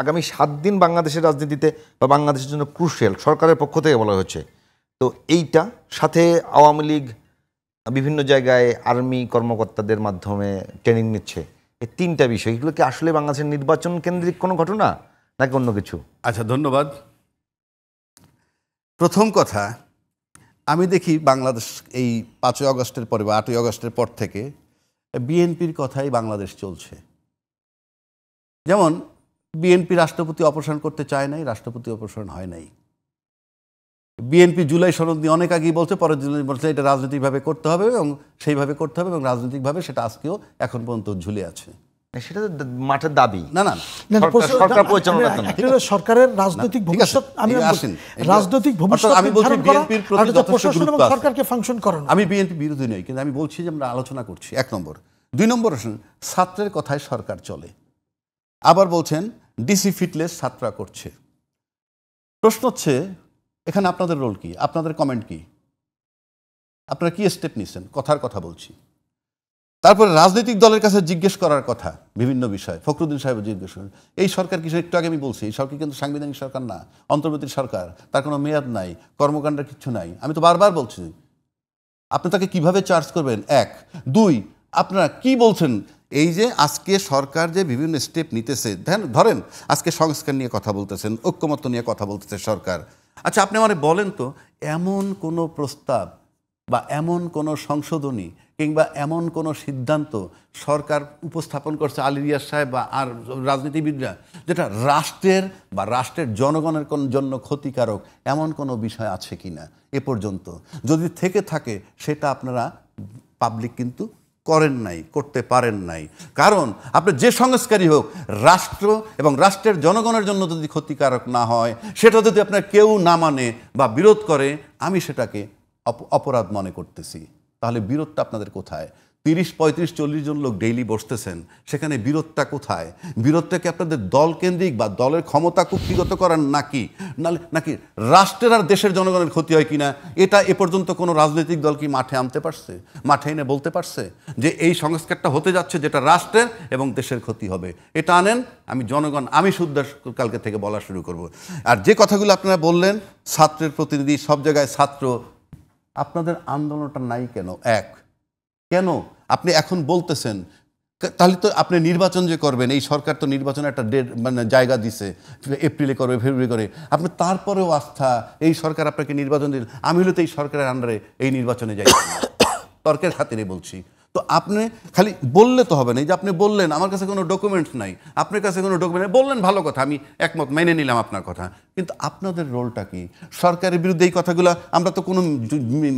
আগামী 7 দিন বাংলাদেশের রাজনীতিতে বা বাংলাদেশের জন্য ক্রুশিয়াল সরকারের পক্ষ থেকে বলা হচ্ছে। তো এইটা সাথে আওয়ামী লীগ বিভিন্ন জায়গায় আর্মি কর্মকর্তাদের মাধ্যমে ট্রেনিং নিচ্ছে, এই 3টা বিষয়, এগুলো কি আসলে বাংলাদেশের নির্বাচন কেন্দ্রিক কোনো ঘটনা নাকি অন্য কিছু? আচ্ছা, ধন্যবাদ। প্রথম কথা, আমি দেখি বাংলাদেশ এই 5ই আগস্টের পরে বা 8ই আগস্টের পর থেকে বিএনপির কথাই বাংলাদেশ চলছে। যেমন বিএনপি রাষ্ট্রপতি অপসারণ করতে চায় নাই, রাষ্ট্রপতি অপসারণ হয় নাই। বিএনপি জুলাই সনদ নিয়ে অনেক আগেই বলছে, পরের জুলাই বলছে এটা রাজনৈতিকভাবে করতে হবে এবং সেইভাবে করতে হবে, এবং রাজনৈতিকভাবে সেটা আজকেও এখন পর্যন্ত ঝুলে আছে। সেটা তো মাঠের দাবি না না সরকার পরিচালনা সরকারের রাজনৈতিক ভবিষ্যৎ, আমি রাজনৈতিক ভবিষ্যৎ আমি বলছি বিএনপির প্রতি যথেষ্ট গুরুত্ব আছে। সরকারকে ফাংশন করানো, আমি বিএনপি বিরোধী নই, কিন্তু আমি বলছি যে আমরা আলোচনা করছি, 1 নম্বর। 2 নম্বর, ছাত্রের কথায় সরকার চলে। আবার বলছেন ডিসি ফিটলেস ছাত্ররা করছে। প্রশ্ন হচ্ছে এখানে আপনাদের রোল কি, আপনাদের কমেন্ট কি, আপনারা কি স্টেপ নিচ্ছেন? কথার কথা বলছি। তারপরে রাজনৈতিক দলের কাছে জিজ্ঞেস করার কথা বিভিন্ন বিষয়। ফখরুদ্দিন সাহেব জিজ্ঞেস করেন এই সরকার কিছু, একটু আগে আমি বলছি এই সরকার কিন্তু সাংবিধানিক সরকার না, অন্তর্বর্তী সরকার, তার কোনো মেয়াদ নাই, কর্মকাণ্ডের কিছু নাই। আমি তো বারবার বলছি, আপনি তাকে কিভাবে চার্জ করবেন? 1 2 আপনারা কি বলছেন? এই যে আজকে সরকার যে বিভিন্ন স্টেপ নিতেছে, ধরেন আজকে সংস্কার নিয়ে কথা বলতেছেন, ঐক্যমত্য নিয়ে কথা বলতেছে সরকার। আচ্ছা, আপনি আমারে বলেন তো, এমন কোনো প্রস্তাব বা এমন কোনো সংশোধনী কিংবা এমন কোনো সিদ্ধান্ত সরকার উপস্থাপন করছে আলী রিয়াজ সাহেব বা আর রাজনীতিবিদরা, যেটা রাষ্ট্রের বা রাষ্ট্রের জনগণের জন্য ক্ষতিকারক, এমন কোনো বিষয় আছে কি না এ পর্যন্ত? যদি থেকে থাকে সেটা আপনারা পাবলিক কিন্তু করেন নাই, করতে পারেন নাই। কারণ আপনি যে সংস্কারই হোক, রাষ্ট্র এবং রাষ্ট্রের জনগণের জন্য যদি ক্ষতিকারক না হয়, সেটা যদি আপনার কেউ না মানে বা বিরোধ করে, আমি সেটাকে অপরাধ মনে করতেছি। তাহলে বিরোধটা আপনাদের কোথায়? 30 35 40 জন লোক ডেইলি বসতেছেন, সেখানে বিরোধটা কোথায়? বিরোধটাকে আপনাদের দলকেন্দ্রিক বা দলের ক্ষমতা কুক্ষিগত করার নাকি রাষ্ট্রের আর দেশের জনগণের ক্ষতি হয় কিনা, এটা এ পর্যন্ত কোনো রাজনৈতিক দল কি মাঠে আনতে পারছে? মাঠে এনে বলতে পারছে যে এই সংস্কারটা হতে যাচ্ছে যেটা রাষ্ট্রের এবং দেশের ক্ষতি হবে? এটা আনেন, আমি জনগণ, আমি শুদ্ধ কালকে থেকে বলা শুরু করব। আর যে কথাগুলো আপনারা বললেন, ছাত্রের প্রতিনিধি, সব জায়গায় ছাত্র, আপনাদের আন্দোলনটা নাই কেন? কেন আপনি এখন বলতেছেন? তাহলে তো আপনি নির্বাচন যে করবেন, এই সরকার তো নির্বাচনে একটা ডেট মানে জায়গা দিছে, এপ্রিলে করবে, ফেব্রুয়ারি করে, আপনি তারপরেও আস্থা এই সরকার আপনাকে নির্বাচন দিল। আমি হলে তো এই সরকারের আন্ডারে এই নির্বাচনে যাই, তর্কের খাতিরে বলছি। তো আপনি খালি বললে তো হবে না। এই যে আপনি বললেন আমার কাছে কোনো ডকুমেন্টস নাই, আপনার কাছে কোনো ডকুমেন্ট বললেন, ভালো কথা, আমি একমত, মেনে নিলাম আপনার কথা, কিন্তু আপনাদের রোলটা কি? সরকারের বিরুদ্ধে এই কথাগুলো আমরা তো কোনো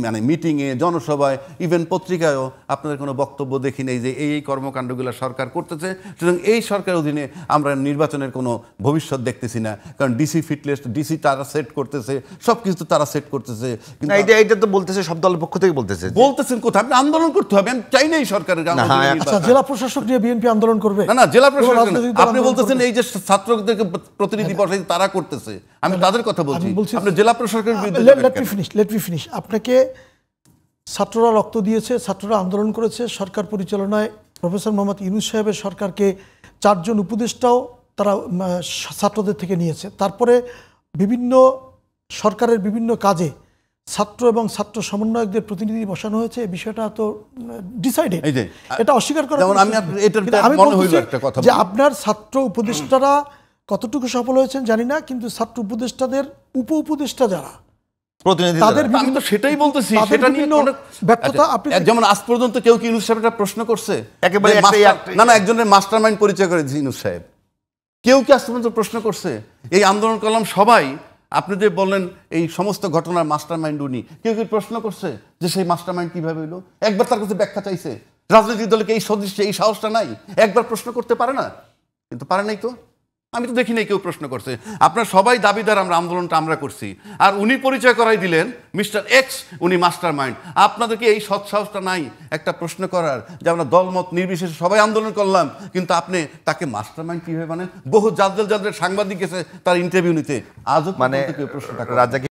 মানে মিটিংয়ে, জনসভায়, ইভেন পত্রিকায়ও আপনাদের কোনো বক্তব্য দেখি নেই যে এই কর্মকাণ্ডগুলো সরকার করতেছে, সুতরাং এই সরকারের অধীনে আমরা নির্বাচনের কোনো ভবিষ্যৎ দেখতেছি না। কারণ ডিসি ফিটলেস, ডিসি তারা সেট করতেছে, সব কিছু তারা সেট করতেছে। কিন্তু এইটা তো বলতেছে সব দলের পক্ষ থেকে বলতেছেন কোথায়? আপনি আন্দোলন করতে হবে, আমি চাই না এই সরকারের। আচ্ছা, জেলা প্রশাসক নিয়ে বিএনপি আন্দোলন করবে? না, জেলা প্রশাসক আপনি বলতেছেন এই যে ছাত্রদেরকে প্রতিনিধি বসাই তারা করতেছে, আমি তাদের কথা বলছি। আপনি জেলা প্রশাসকের বিরুদ্ধে লেট মি ফিনিশ। আপনাকে ছাত্ররা রক্ত দিয়েছে, ছাত্ররা আন্দোলন করেছে, সরকার পরিচালনায় প্রফেসর মোহাম্মদ ইউনূস সাহেবের সরকারকে 4 জন উপদেষ্টাও তারা ছাত্রদের থেকে নিয়েছে। তারপরে বিভিন্ন সরকারের বিভিন্ন কাজে ছাত্র এবং ছাত্র সমন্বয়কদের প্রতিনিধি বসানো হয়েছে। এই বিষয়টা তো ডিসাইডেড, এটা অস্বীকার করা। আমি বলছি যে আপনার ছাত্র উপদেষ্টারা কতটুকু সফল হয়েছেন জানি না, কিন্তু ছাত্র উপদেষ্টাদের উপদেষ্টা যারা তাদের, আমি তো সেটাই বলতেছি, সেটা নিয়ে ব্যর্থতা। আপনি যেমন আজ পর্যন্ত কেউ কি ইউনূস সাহেব একটা প্রশ্ন করছে? একেবারে না, একজনের মাস্টারমাইন্ড পরিচয় করেছে ইউনূস সাহেব। কেউ কি আজ পর্যন্ত প্রশ্ন করছে? এই আন্দোলন করলাম সবাই, আপনি যে বললেন এই সমস্ত ঘটনার মাস্টারমাইন্ড উনি, কেউ কি প্রশ্ন করছে যে সেই মাস্টারমাইন্ড কিভাবে হইলো? একবার তার কাছে ব্যাখ্যা চাইছে? রাজনৈতিক দলকে এই সদস্য এই সাহসটা নাই, একবার প্রশ্ন করতে পারে না? কিন্তু পারে নাই তো, আমি তো দেখি নাই কেউ প্রশ্ন করছে। আপনার সবাই দাবিদার আমরা আন্দোলনটা আমরা করছি, আর উনি পরিচয় করাই দিলেন মিস্টার এক্স, উনি মাস্টার মাইন্ড। আপনাদেরকে এই সৎসাহসটা নাই একটা প্রশ্ন করার যে আমরা দলমত নির্বিশেষে সবাই আন্দোলন করলাম, কিন্তু আপনি তাকে মাস্টার মাইন্ড কীভাবে মানেন? বহু জাদরের সাংবাদিক গেছে তার ইন্টারভিউ নিতে, আজও মানে রাজা কি